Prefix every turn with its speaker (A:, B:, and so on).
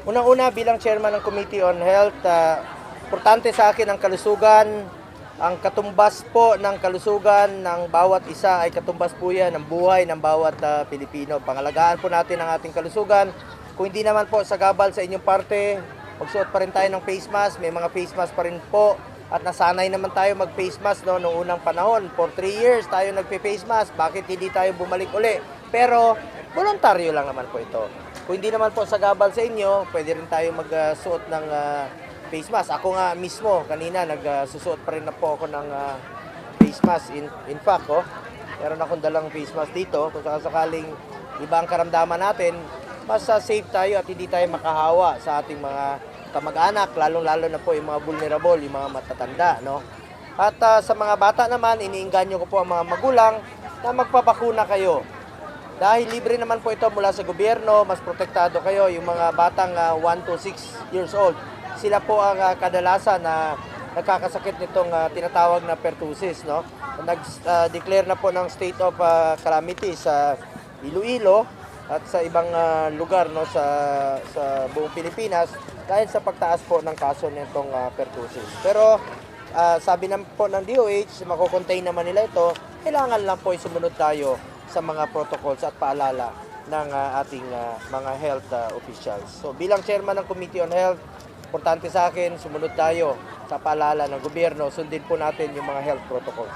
A: Unang-una bilang chairman ng Committee on Health, importante sa akin ang kalusugan. Ang katumbas po ng kalusugan ng bawat isa ay katumbas po yan ng buhay ng bawat Pilipino. Pangalagaan po natin ang ating kalusugan. Kung hindi naman po sagabal sa inyong parte, magsuot pa rin tayo ng face mask. May mga face mask pa rin po. At nasanay naman tayo mag-face mask noong unang panahon. For 3 years tayo nagpe-face mask. Bakit hindi tayo bumalik uli? Pero voluntaryo lang naman po ito. Kung hindi naman po sagabal sa inyo, pwede rin tayo magsuot ng face mask. Ako nga mismo, kanina nagsusuot pa rin na po ako ng face mask. In fact, meron akong dalang face mask dito. Kung sakaling iba ang karamdaman natin, mas safe tayo at hindi tayo makahawa sa ating mga kamag-anak, lalong-lalo na po yung mga vulnerable, yung mga matatanda, no? At sa mga bata naman, iniinganyo ko po ang mga magulang na magpabakuna kayo. Dahil libre naman po ito mula sa gobyerno, mas protektado kayo, yung mga batang 1 to 6 years old. Sila po ang kadalasan na nagkakasakit nitong tinatawag na pertussis, no? Nag-declare na po ng state of calamity sa Iloilo at sa ibang lugar, no, sa buong Pilipinas dahil sa pagtaas po ng kaso nitong pertussis. Pero sabi naman po ng DOH, mako-contain naman nila ito, kailangan lang po sumunod tayo sa mga protocols at paalala ng ating mga health officials. So bilang chairman ng Committee on Health, importante sa akin, sumunod tayo sa paalala ng gobyerno, sundin po natin yung mga health protocols.